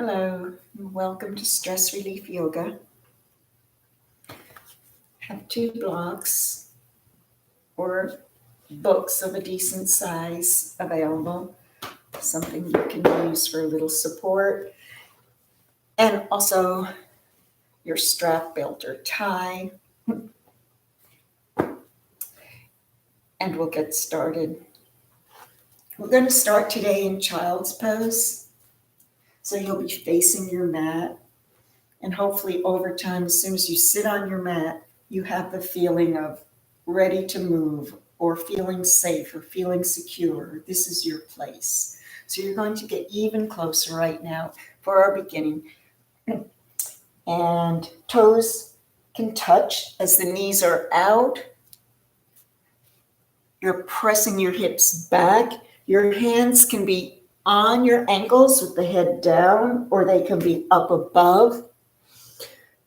Hello, and welcome to Stress Relief Yoga. I have 2 blocks or books of a decent size available, something you can use for a little support, and also your strap, belt, or tie. And we'll get started. We're going to start today in child's pose. So you'll be facing your mat, and hopefully over time, as soon as you sit on your mat, you have the feeling of ready to move or feeling safe or feeling secure. This is your place. So you're going to get even closer right now for our beginning. And toes can touch as the knees are out. You're pressing your hips back. Your hands can be on your ankles with the head down, or they can be up above.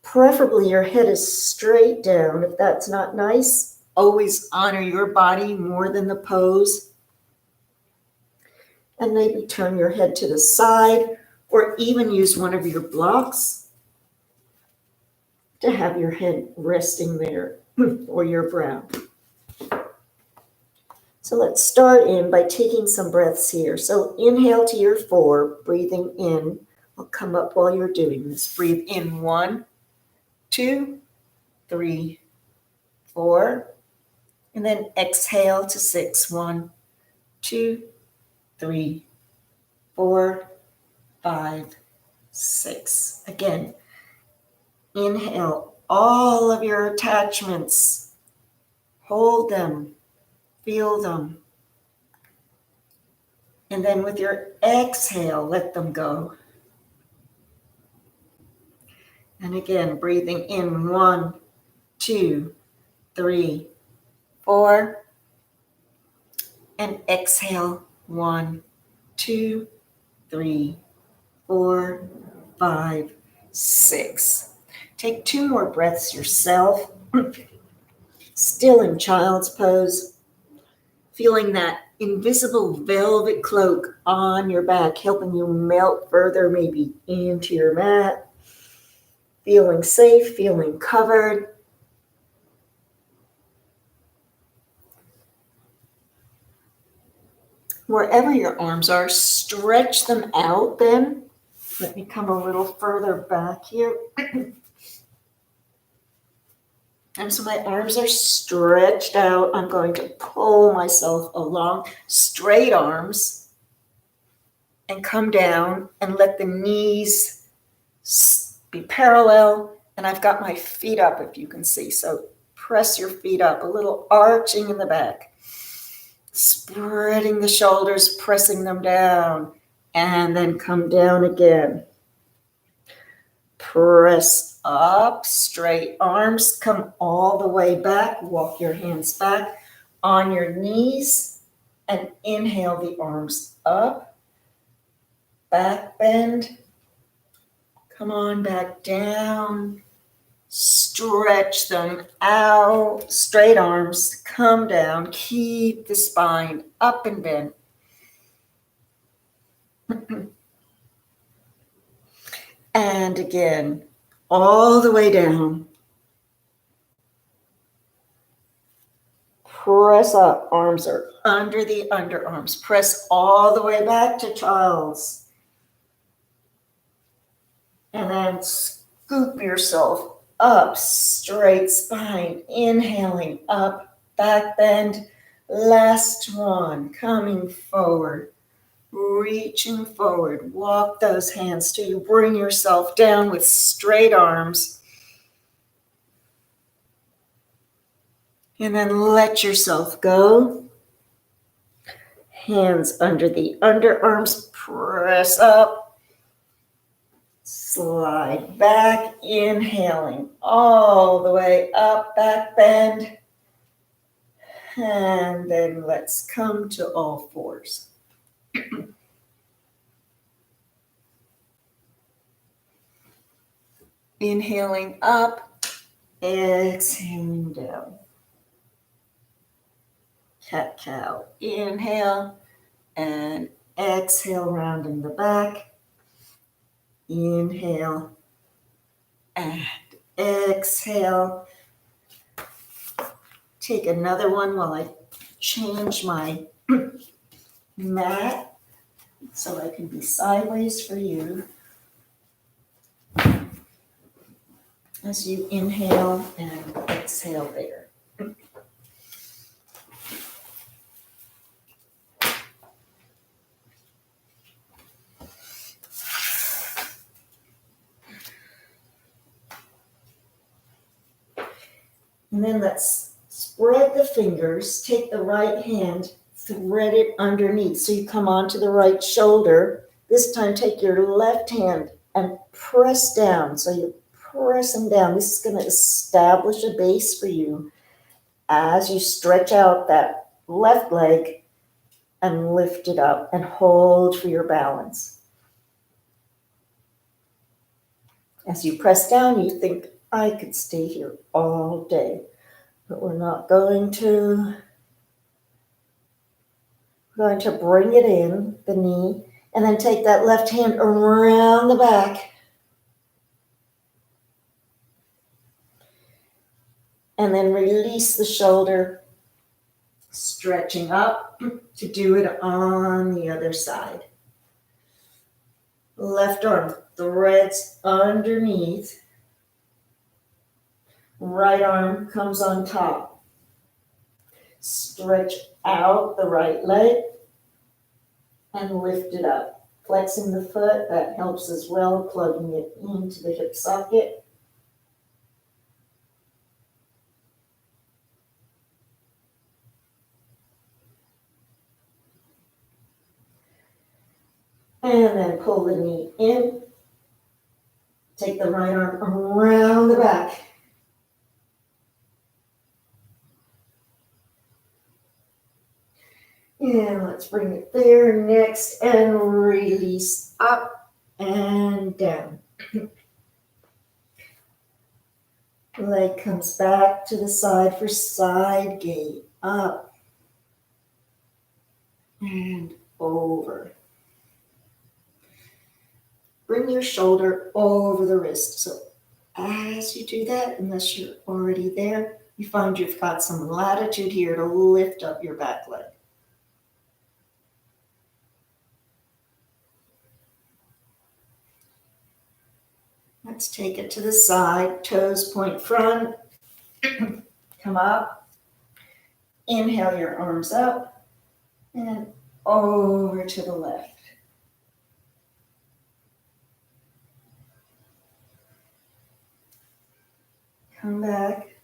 Preferably your head is straight down. If that's not nice, always honor your body more than the pose. And maybe turn your head to the side, or even use one of your blocks to have your head resting there, or your brow. So let's start in by taking some breaths here. So inhale to your 4, breathing in. I'll come up while you're doing this. Breathe in 1, 2, 3, 4. And then exhale to 6. 1, 2, 3, 4, 5, 6. Again, inhale all of your attachments. Hold them. Feel them. And then with your exhale, let them go. And again, breathing in 1, 2, 3, 4. And exhale 1, 2, 3, 4, 5, 6. Take 2 more breaths yourself. Still in child's pose. Feeling that invisible velvet cloak on your back, helping you melt further, maybe into your mat. Feeling safe, feeling covered. Wherever your arms are, stretch them out then. Let me come a little further back here. And so my arms are stretched out. I'm going to pull myself along, straight arms, and come down and let the knees be parallel. And I've got my feet up, if you can see. So press your feet up, a little arching in the back. Spreading the shoulders, pressing them down, and then come down again. Press up, straight arms, come all the way back. Walk your hands back on your knees and inhale the arms up. Back bend. Come on back down. Stretch them out. Straight arms, come down. Keep the spine up and bent. And again, all the way down. Press up. Arms are under the underarms. Press all the way back to child's. And then scoop yourself up. Straight spine. Inhaling up. Back bend. Last one. Coming forward. Reaching forward. Walk those hands till you bring yourself down with straight arms. And then let yourself go. Hands under the underarms. Press up. Slide back. Inhaling all the way up. Back bend. And then let's come to all fours. Inhaling up, exhaling down. Cat-cow. Inhale and exhale, rounding the back. Inhale and exhale. Take another one while I change my mat so I can be sideways for you. As you inhale and exhale there. And then let's spread the fingers, take the right hand, thread it underneath. So you come onto the right shoulder. This time take your left hand and press down. So you're pressing down. This is going to establish a base for you as you stretch out that left leg and lift it up and hold for your balance. As you press down, you think, I could stay here all day, but we're not going to. We're going to bring it in, the knee, and then take that left hand around the back. And then release the shoulder, stretching up to do it on the other side. Left arm threads underneath. Right arm comes on top. Stretch out the right leg and lift it up. Flexing the foot, that helps as well, plugging it into the hip socket. And then pull the knee in. Take the right arm around the back. And let's bring it there next and release up and down. Leg comes back to the side for side gate. Up and over. Bring your shoulder over the wrist. So as you do that, unless you're already there, you find you've got some latitude here to lift up your back leg. Let's take it to the side, toes point front, come up, inhale your arms up, and over to the left. Come back,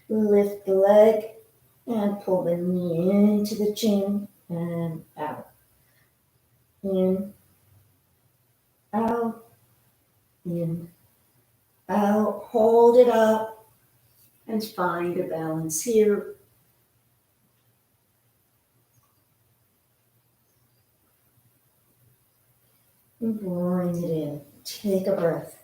lift the leg, and pull the knee into the chin and out. In, out, in, out, hold it up and find a balance here. And bring it in. Take a breath.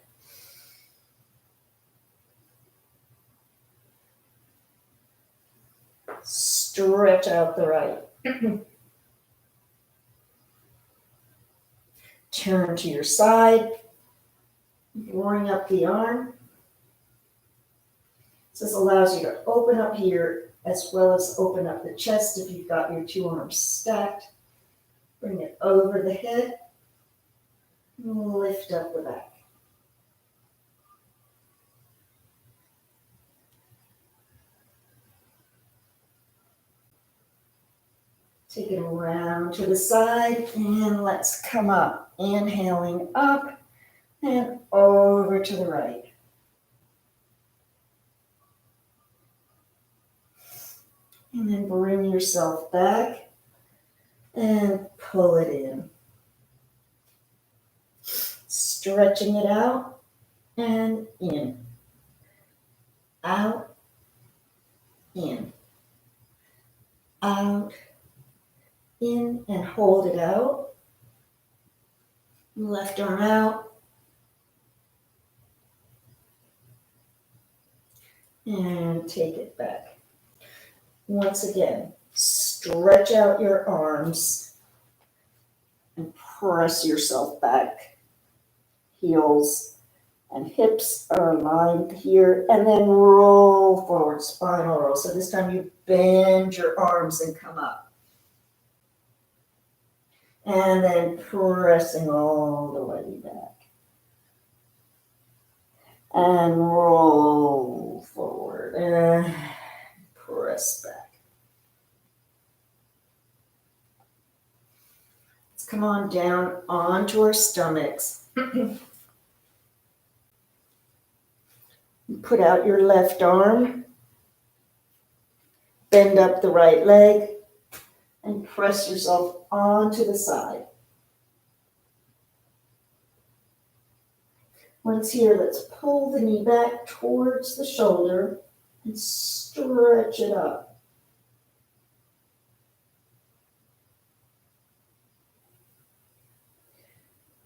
Stretch out the right. Turn to your side. Bring up the arm. So this allows you to open up here as well as open up the chest if you've got your two arms stacked. Bring it over the head. Lift up the back. Take it around to the side and let's come up. Inhaling up and over to the right. And then bring yourself back and pull it in. Stretching it out and in. Out, in. Out, in, and hold it out. Left arm out. And take it back. Once again, stretch out your arms and press yourself back. Heels and hips are aligned here, and then roll forward, spinal roll. So this time you bend your arms and come up. And then pressing all the way back. And roll forward and press back. Let's come on down onto our stomachs. Put out your left arm, bend up the right leg, and press yourself onto the side. Once here, let's pull the knee back towards the shoulder and stretch it up.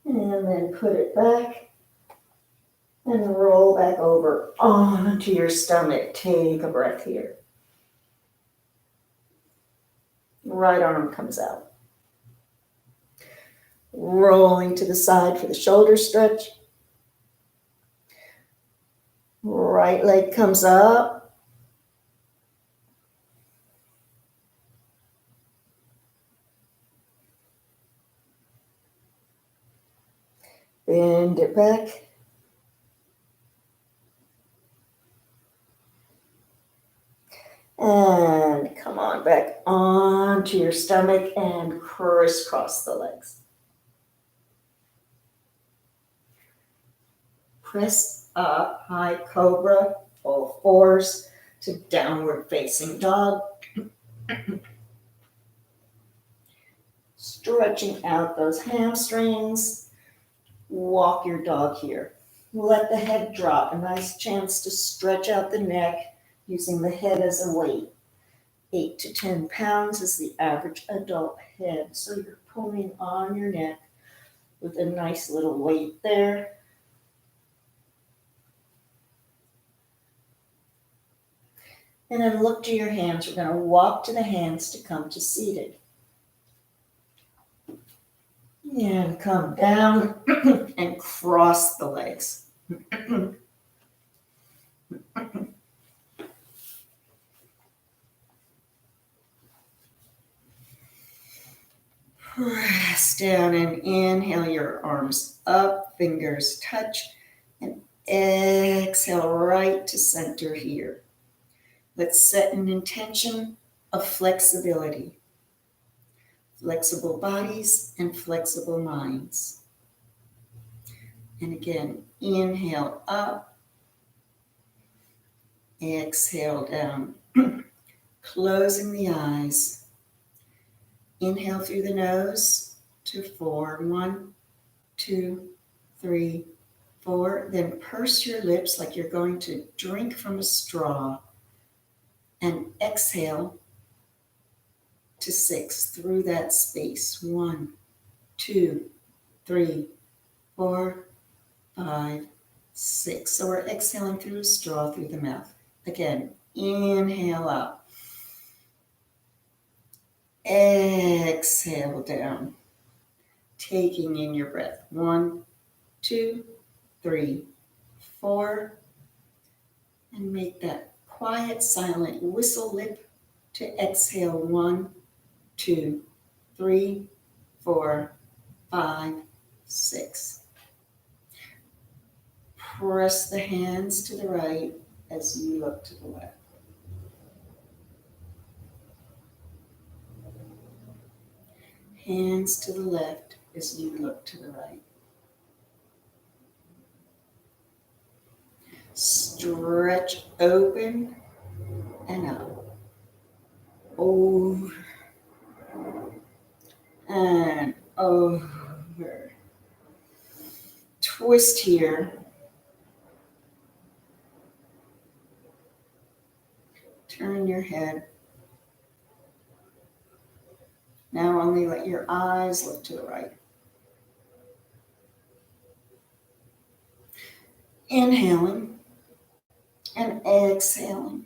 And then put it back and roll back over onto your stomach. Take a breath here. Right arm comes out. Rolling to the side for the shoulder stretch. Right leg comes up. Bend it back. And come on back onto your stomach and crisscross the legs. Press up, high cobra, all fours to downward facing dog. Stretching out those hamstrings. Walk your dog here. Let the head drop. A nice chance to stretch out the neck using the head as a weight. 8 to 10 pounds is the average adult head. So you're pulling on your neck with a nice little weight there. And then look to your hands. We're going to walk to the hands to come to seated. And come down and cross the legs. Press down and inhale your arms up, fingers touch, and exhale right to center here. Let's set an intention of flexibility. Flexible bodies and flexible minds. And again, inhale up, exhale down, closing the eyes. Inhale through the nose to 4. 1, 2, 3, 4. Then purse your lips like you're going to drink from a straw. And exhale to 6 through that space. 1, 2, 3, 4, 5, 6. So we're exhaling through a straw through the mouth. Again, inhale up. Exhale down. Taking in your breath. 1, 2, 3, 4. And make that quiet, silent whistle lip to exhale. 1, 2, 3, 4, 5, 6. Press the hands to the right as you look to the left. Hands to the left as you look to the right. Stretch open and up. Over and over. Twist here. Turn your head. Now only let your eyes look to the right. Inhaling and exhaling.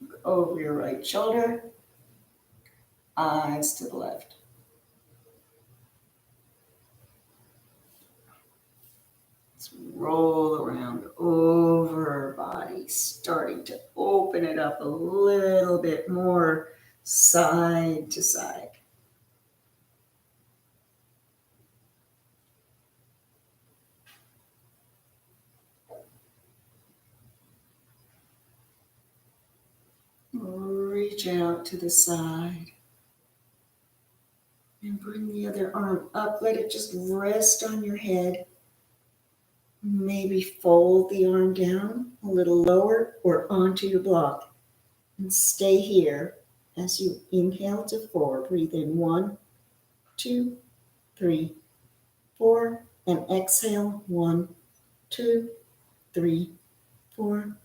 Look over your right shoulder. Eyes to the left. roll around over our body, starting to open it up a little bit more side to side. Reach out to the side and bring the other arm up. Let it just rest on your head. Maybe fold the arm down a little lower or onto your block. And stay here as you inhale to 4. Breathe in 1, 2, 3, 4. And exhale 1, 2, 3, 4,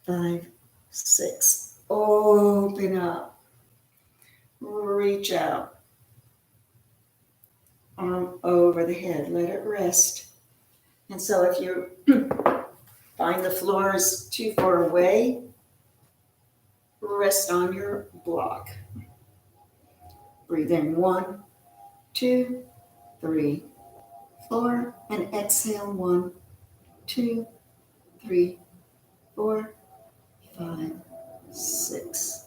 5, 6. Open up. Reach out. Arm over the head. Let it rest. And so if you find the floor is too far away, rest on your block. Breathe in 1, 2, 3, 4. And exhale 1, 2, 3, 4, 5, 6.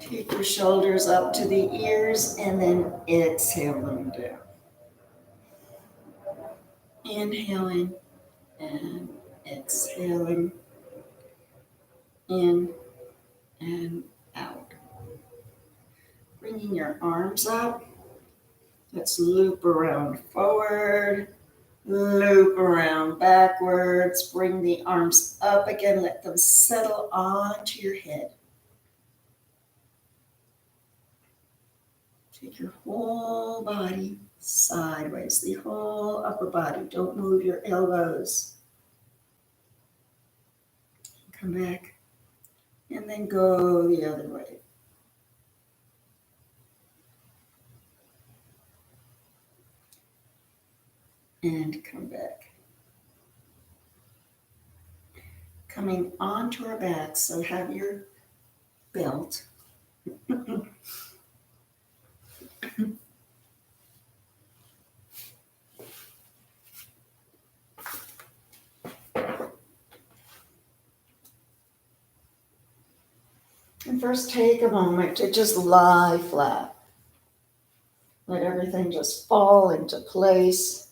Take your shoulders up to the ears and then exhale them down. Inhaling and exhaling, in and out. Bringing your arms up. Let's loop around forward, loop around backwards. Bring the arms up again. Let them settle onto your head. Take your whole body sideways, the whole upper body. Don't move your elbows. Come back and then go the other way. And come back. Coming onto our back, so have your belt. And first take a moment to just lie flat. Let everything just fall into place.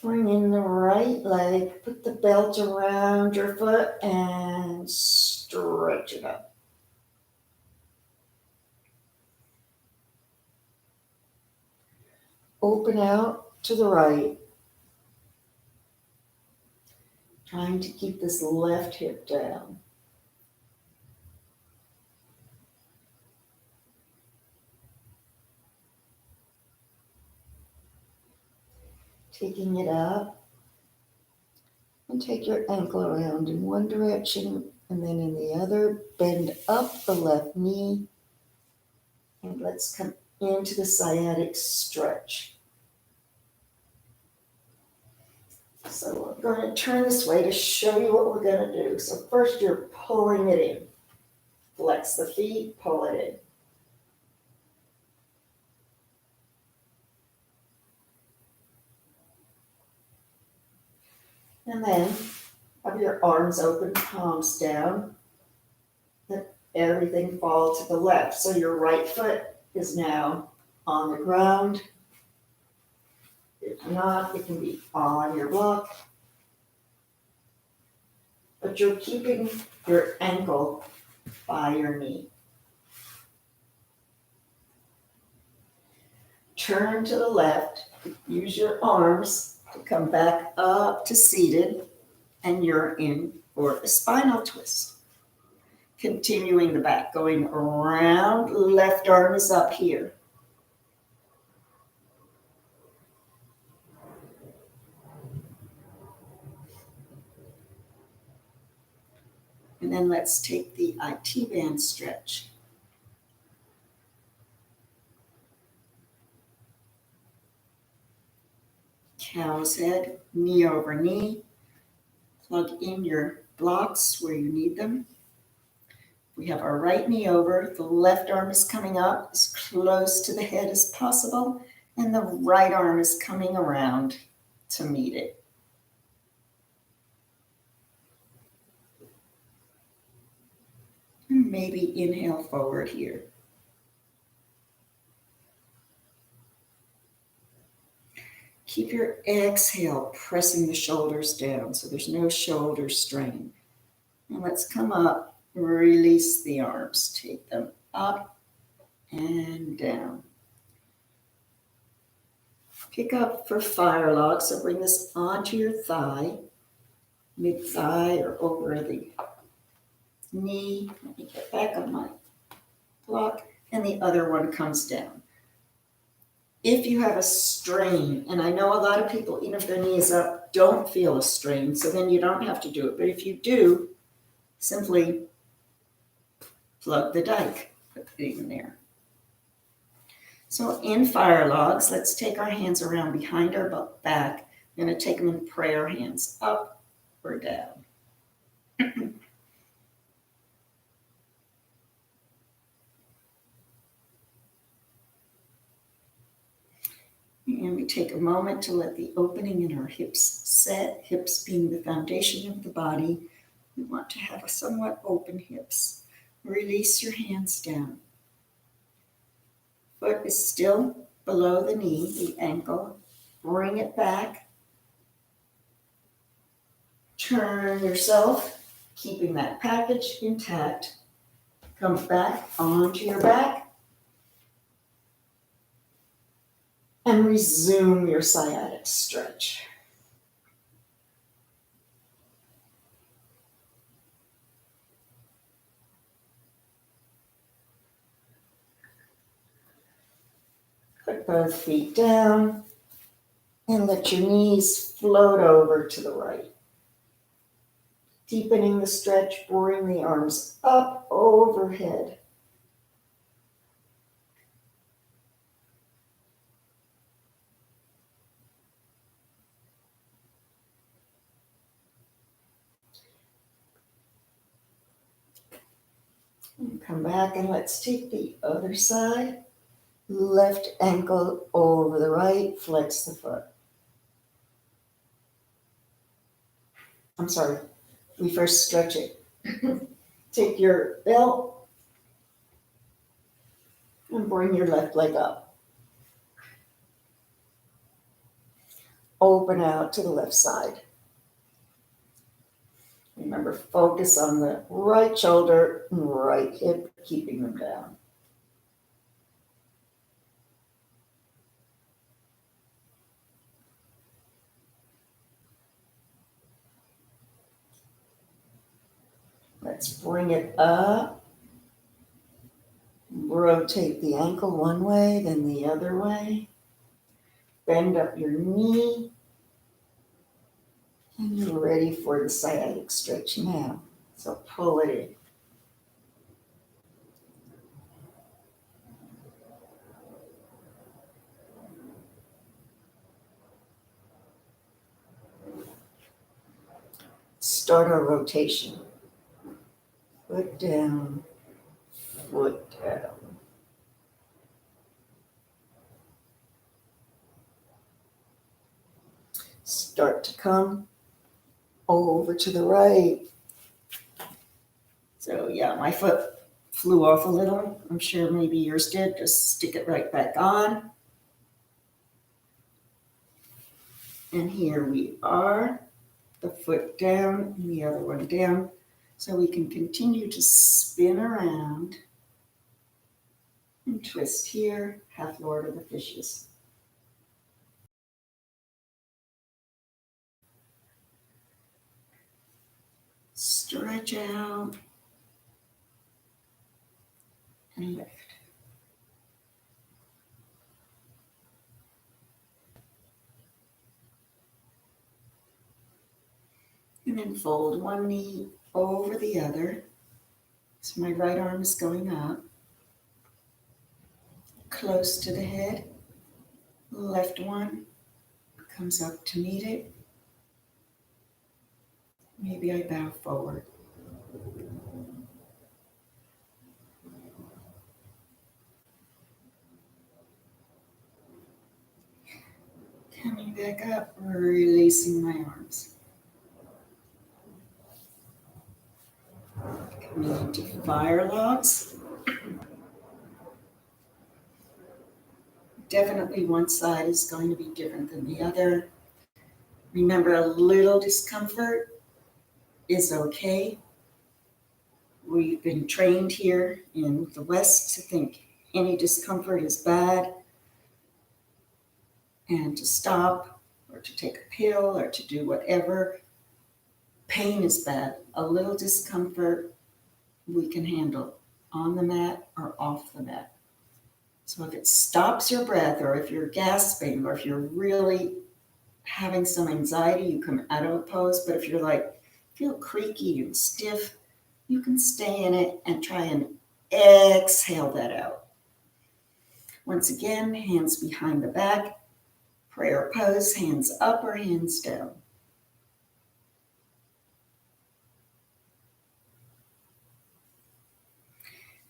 Bring in the right leg, put the belt around your foot and stretch it up. Open out to the right. Trying to keep this left hip down. Taking it up. And take your ankle around in one direction and then in the other. Bend up the left knee. And let's come into the sciatic stretch. So we're going to turn this way to show you what we're going to do. So first you're pulling it in. Flex the feet, pull it in. And then have your arms open, palms down. Let everything fall to the left. So your right foot is now on the ground. If not, it can be on your block. But you're keeping your ankle by your knee. Turn to the left. Use your arms to come back up to seated. And you're in for a spinal twist. Continuing the back, going around. Left arm is up here. And then let's take the IT band stretch. Cow's head, knee over knee. Plug in your blocks where you need them. We have our right knee over, the left arm is coming up as close to the head as possible, and the right arm is coming around to meet it. And maybe inhale forward here. Keep your exhale pressing the shoulders down so there's no shoulder strain. And let's come up, release the arms, take them up and down. Pick up for fire log, so bring this onto your thigh, mid-thigh or over the knee. Let me get back on my block, and the other one comes down. If you have a strain, and I know a lot of people, even if their knee is up, don't feel a strain, so then you don't have to do it. But if you do, simply plug the dike, put it in there. So in fire logs, let's take our hands around behind our back. We're going to take them in prayer hands, up or down. And we take a moment to let the opening in our hips set, hips being the foundation of the body. We want to have a somewhat open hips. Release your hands down. Foot is still below the knee, the ankle. Bring it back. Turn yourself, keeping that package intact. Come back onto your back. And resume your sciatic stretch. Put both feet down and let your knees float over to the right. Deepening the stretch, bring the arms up overhead. And come back and let's take the other side. Left ankle over the right, flex the foot. I'm sorry, we first stretch it. Take your belt and bring your left leg up. Open out to the left side. Remember, focus on the right shoulder and right hip, keeping them down. Let's bring it up. Rotate the ankle one way, then the other way. Bend up your knee. And you're ready for the sciatic stretch now. So pull it in. Start our rotation. Foot down, foot down. Start to come over to the right. So yeah, my foot flew off a little. I'm sure maybe yours did. Just stick it right back on. And here we are, the foot down and the other one down. So we can continue to spin around and twist here, half Lord of the Fishes. Stretch out and lift. And then fold one knee over the other. So my right arm is going up, close to the head. Left one comes up to meet it. Maybe I bow forward. Coming back up, releasing my arms. Coming into fire logs. Definitely one side is going to be different than the other. Remember, a little discomfort is okay. We've been trained here in the West to think any discomfort is bad and to stop or to take a pill or to do whatever. Pain is bad. A little discomfort we can handle on the mat or off the mat. So if it stops your breath, or if you're gasping, or if you're really having some anxiety, you come out of a pose. But if you're like, feel creaky and stiff, you can stay in it and try and exhale that out. Once again, hands behind the back, prayer pose, hands up or hands down.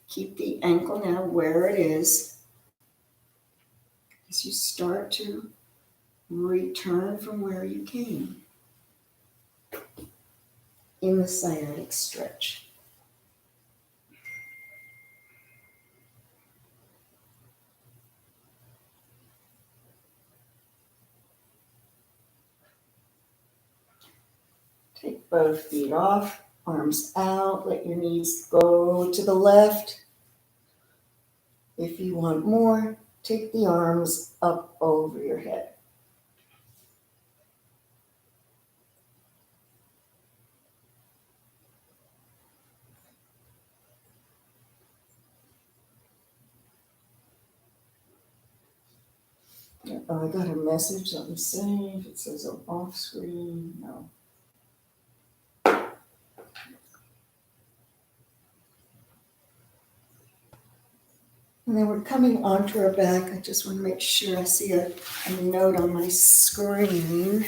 Keep the ankle now where it is as you start to return from where you came in the sciatic stretch. Take both feet off, arms out, let your knees go to the left. If you want more, take the arms up over your head. Oh, I got a message. Let me see if it says I'm off screen. No. And then we're coming onto our back. I just want to make sure I see a note on my screen.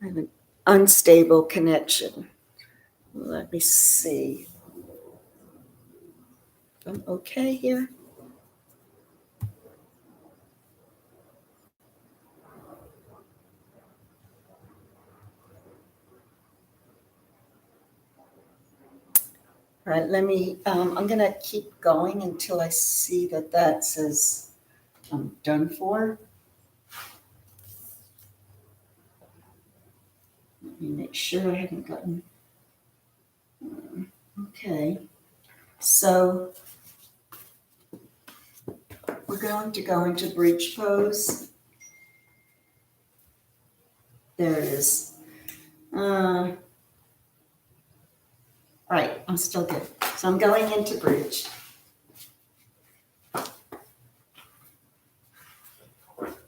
I have an unstable connection. Let me see. I'm okay here. All right, I'm going to keep going until I see that says I'm done for. Let me make sure I haven't gotten. Okay, so we're going to go into bridge pose. There it is. All right, I'm still good. So I'm going into bridge.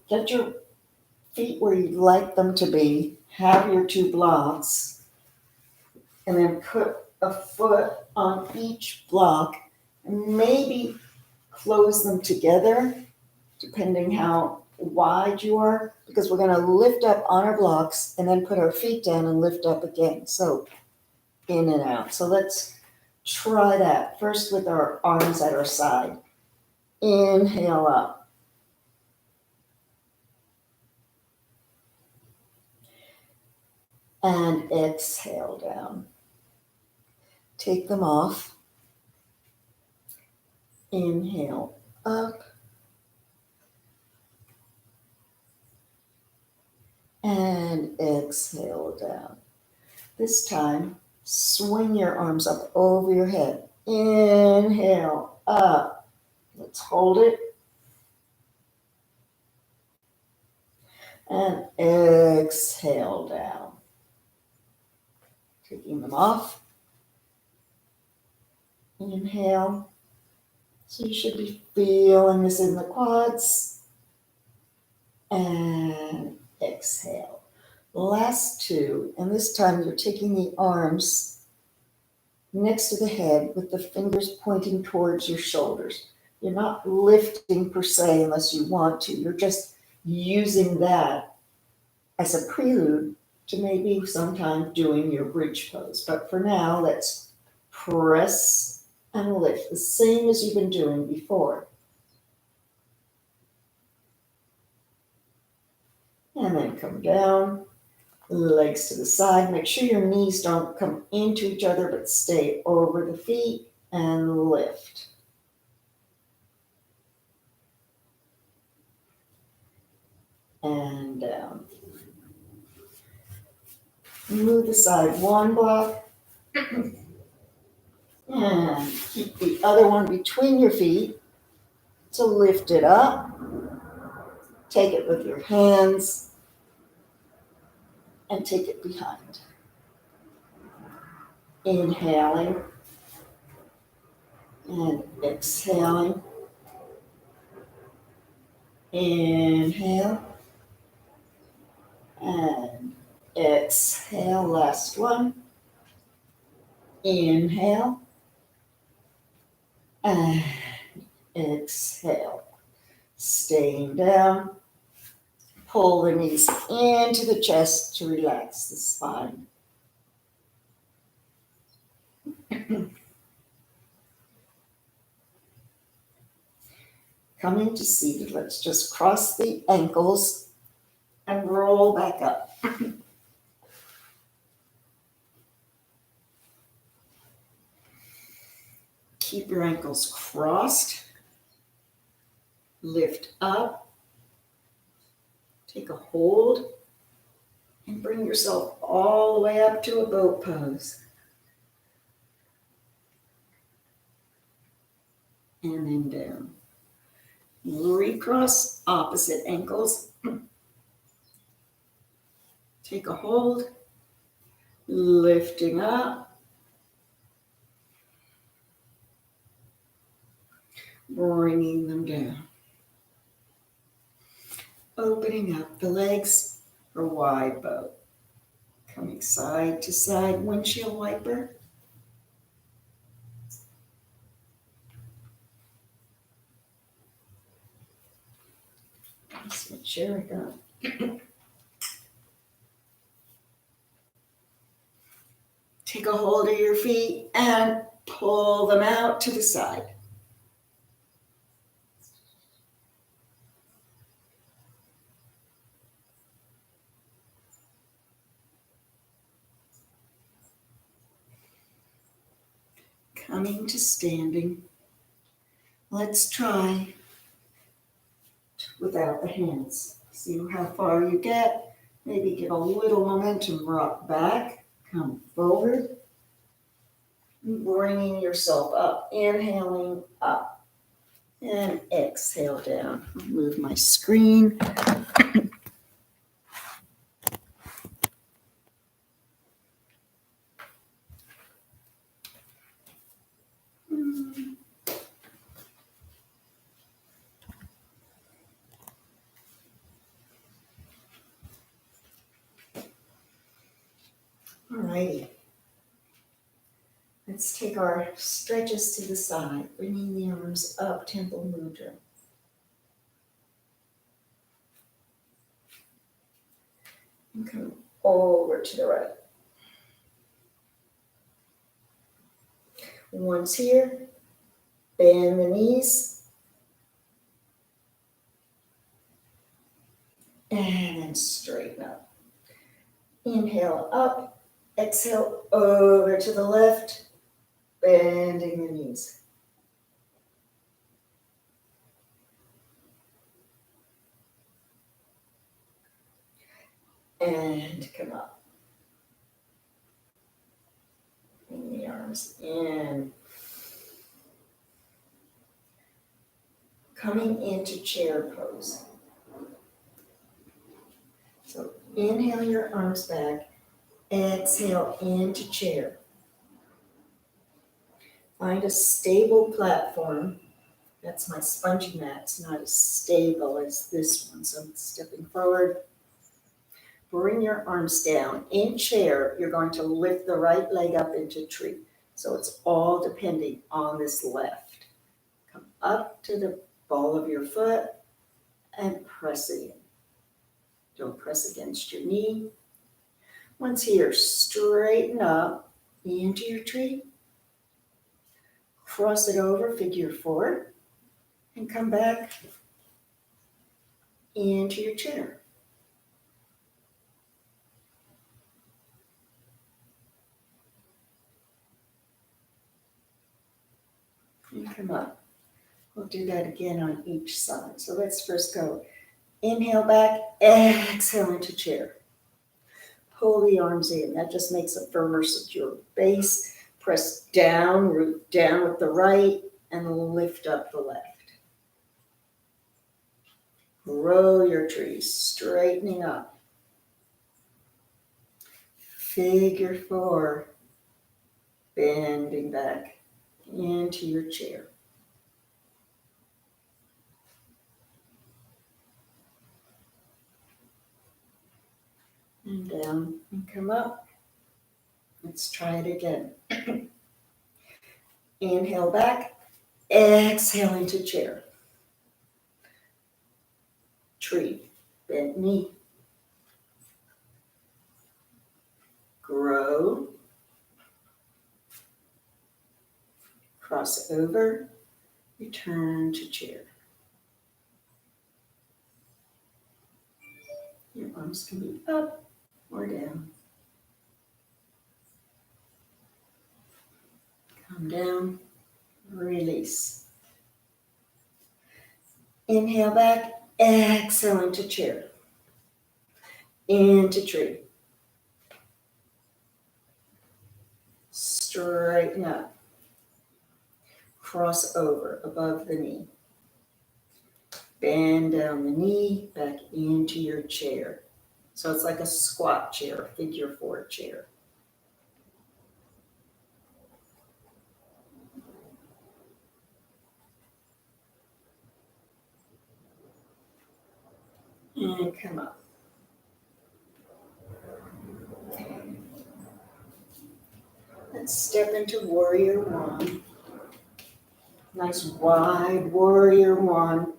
Get your feet where you'd like them to be. Have your two blocks. And then put a foot on each block. And maybe close them together, depending how wide you are. Because we're going to lift up on our blocks and then put our feet down and lift up again. So in and out. So let's try that first with our arms at our side. Inhale up. And exhale down. Take them off. Inhale up. And exhale down. This time, swing your arms up over your head. Inhale up. Let's hold it. And exhale down. Taking them off. Inhale. So you should be feeling this in the quads. And exhale. Last two, and this time you're taking the arms next to the head with the fingers pointing towards your shoulders. You're not lifting per se unless you want to. You're just using that as a prelude to maybe sometime doing your bridge pose. But for now, let's press and lift, the same as you've been doing before. And then come down, legs to the side. Make sure your knees don't come into each other, but stay over the feet and lift. And down. Move aside one block. And keep the other one between your feet. So lift it up. Take it with your hands. And take it behind. Inhaling. And exhaling. Inhale. And exhale. Last one. Inhale. And exhale. Staying down. Pull the knees into the chest to relax the spine. Coming to seated, let's just cross the ankles and roll back up. Keep your ankles crossed. Lift up. Take a hold and bring yourself all the way up to a boat pose. And then down. Recross opposite ankles. Take a hold. Lifting up. Bringing them down. Opening up the legs for wide boat. Coming side to side, windshield wiper. Switch here we go. Take a hold of your feet and pull them out to the side. Coming to standing. Let's try without the hands. See how far you get. Maybe get a little momentum, rock back, come forward. Bringing yourself up, inhaling up, and exhale down. Move my screen. All righty. Let's take our stretches to the side, bringing the arms up, temple mudra. And come over to the right. Once here, bend the knees. And then straighten up. Inhale up, exhale over to the left. Bending the knees. And come up. Bring the arms in. Coming into chair pose. So inhale your arms back. Exhale into chair. Find a stable platform. That's my spongy mat. It's not as stable as this one. So I'm stepping forward. Bring your arms down. In chair, you're going to lift the right leg up into tree. So it's all depending on this left. Come up to the ball of your foot and press it in. Don't press against your knee. Once here, straighten up into your tree. Cross it over, figure four, and come back into your chair. And come up. We'll do that again on each side. So let's first go. Inhale back, exhale into chair. Pull the arms in. That just makes a firmer, secure base. Press down, root down with the right, and lift up the left. Grow your tree, straightening up. Figure four, bending back into your chair. And down and come up. Let's try it again. Inhale back, exhale into chair. Tree, bent knee. Grow. Cross over, return to chair. Your arms can be up or down. Come down, release. Inhale back, exhale into chair. Into tree. Straighten up. Cross over above the knee. Bend down the knee, back into your chair. So it's like a squat chair, figure four chair. And come up. Let's step into warrior one. Nice wide warrior one.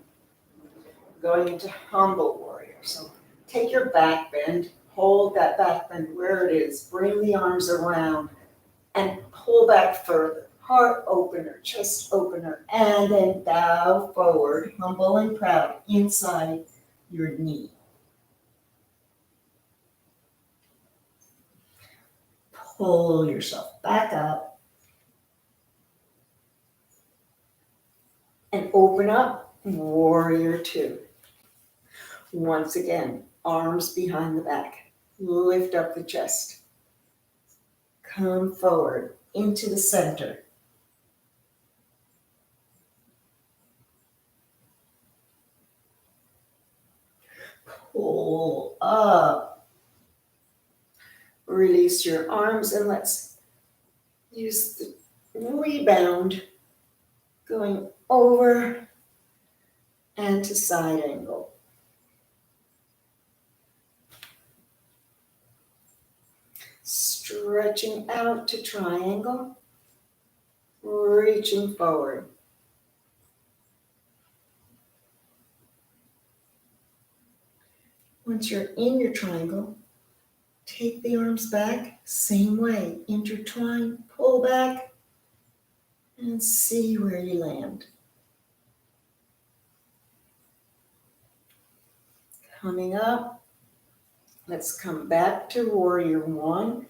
Going into humble warrior. So take your back bend, hold that back bend where it is, bring the arms around and pull back further. Heart opener, chest opener, and then bow forward, humble and proud, inside your knee. Pull yourself back up and open up, warrior two. Once again, arms behind the back, lift up the chest. Come forward into the center. Pull up. Release your arms and let's use the rebound going over and to side angle. Stretching out to triangle, reaching forward. Once you're in your triangle, take the arms back, same way, intertwine, pull back, and see where you land. Coming up, let's come back to warrior one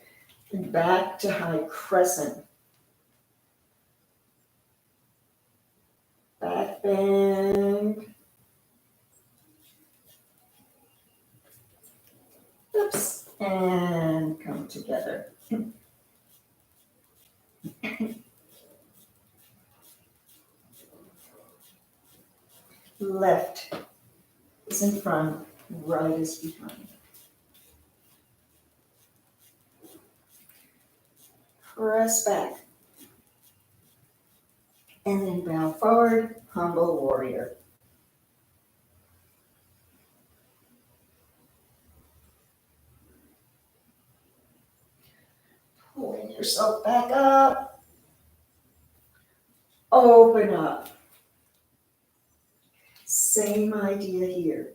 and back to high crescent. Back bend. Oops, and come together. Left is in front, right is behind. Press back. And then bow forward, humble warrior. Pulling yourself back up. Open up. Same idea here.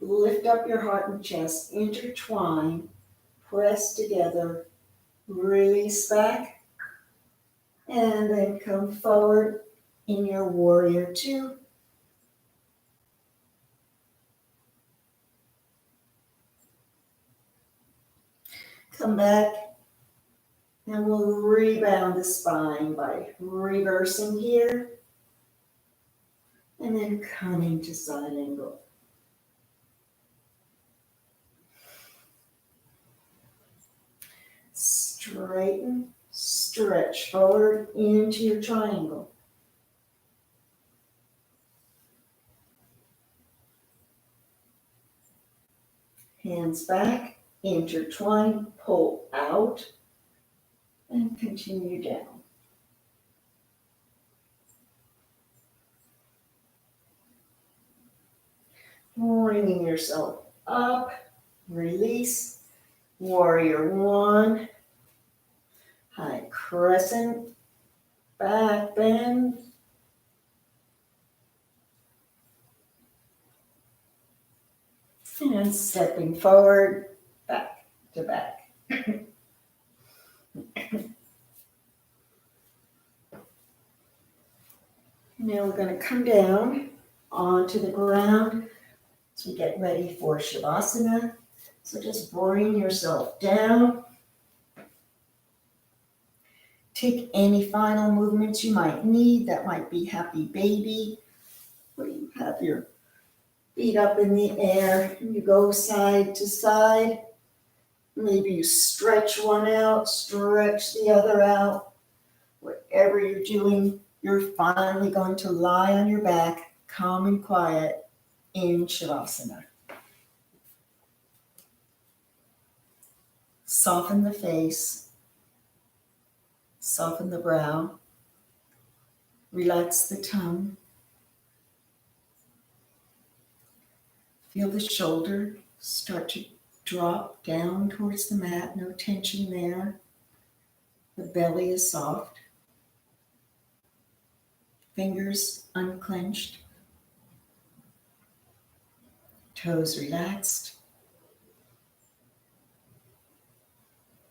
Lift up your heart and chest, intertwine, press together, release back, and then come forward in your warrior two. Come back, and we'll rebound the spine by reversing here, and then coming to side angle. Straighten, stretch forward into your triangle. Hands back, intertwine, pull out, and continue down. Bringing yourself up, release, warrior one, high crescent, back bend, and stepping forward, back to back. Now we're going to come down onto the ground as we get ready for Shavasana. So just bring yourself down. Take any final movements you might need. That might be happy baby, where you have your feet up in the air and you go side to side. Maybe you stretch one out, stretch the other out. Whatever you're doing, you're finally going to lie on your back, calm and quiet in Shavasana. Soften the face, soften the brow, relax the tongue. Feel the shoulder start to drop down towards the mat, no tension there. The belly is soft. Fingers unclenched. Toes relaxed.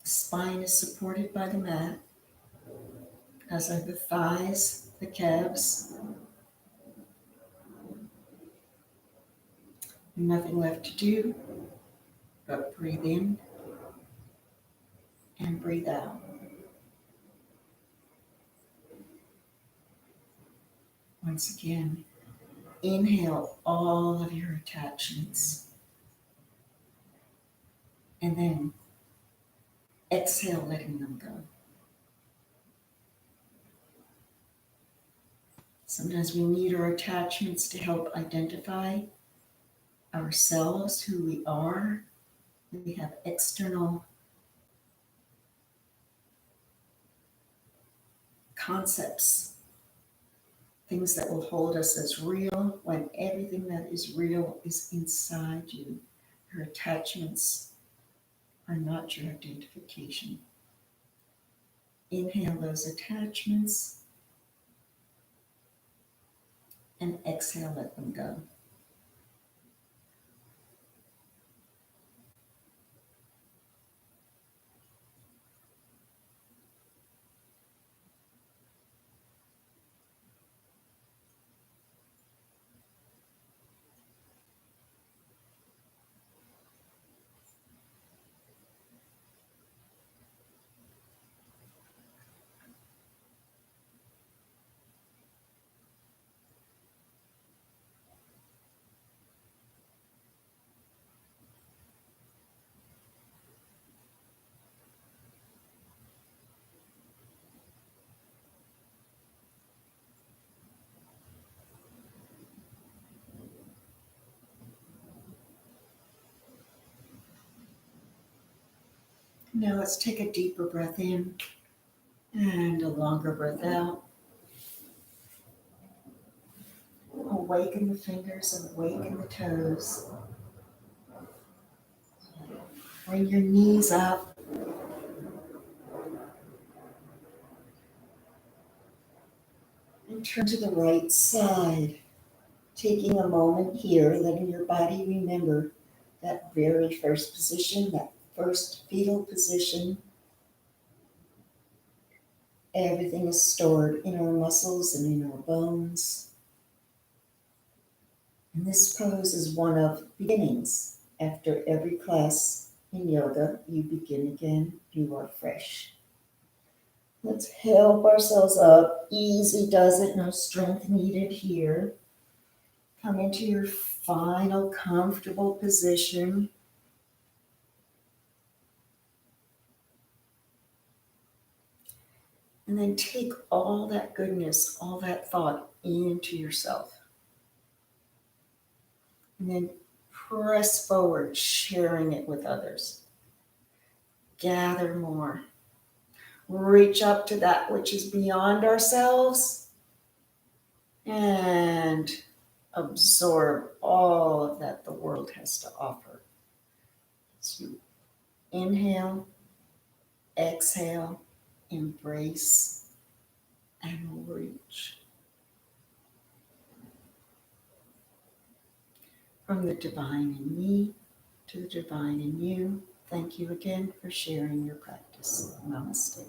The spine is supported by the mat, as are the thighs, the calves. Nothing left to do but breathe in and breathe out. Once again, inhale all of your attachments, and then exhale, letting them go. Sometimes we need our attachments to help identify ourselves, who we are. We have external concepts, things that will hold us as real, when everything that is real is inside you. Your attachments are not your identification. Inhale those attachments and exhale, let them go. Now let's take a deeper breath in and a longer breath out. Awaken the fingers and awaken the toes. Bring your knees up. And turn to the right side. Taking a moment here, letting your body remember that very first position, that first fetal position. Everything is stored in our muscles and in our bones. And this pose is one of beginnings. After every class in yoga, you begin again. You are fresh. Let's help ourselves up. Easy does it. No strength needed here. Come into your final comfortable position. And then take all that goodness, all that thought into yourself. And then press forward, sharing it with others. Gather more. Reach up to that which is beyond ourselves and absorb all of that the world has to offer. So you inhale, exhale, embrace, and reach. From the divine in me to the divine in you, thank you again for sharing your practice. Namaste.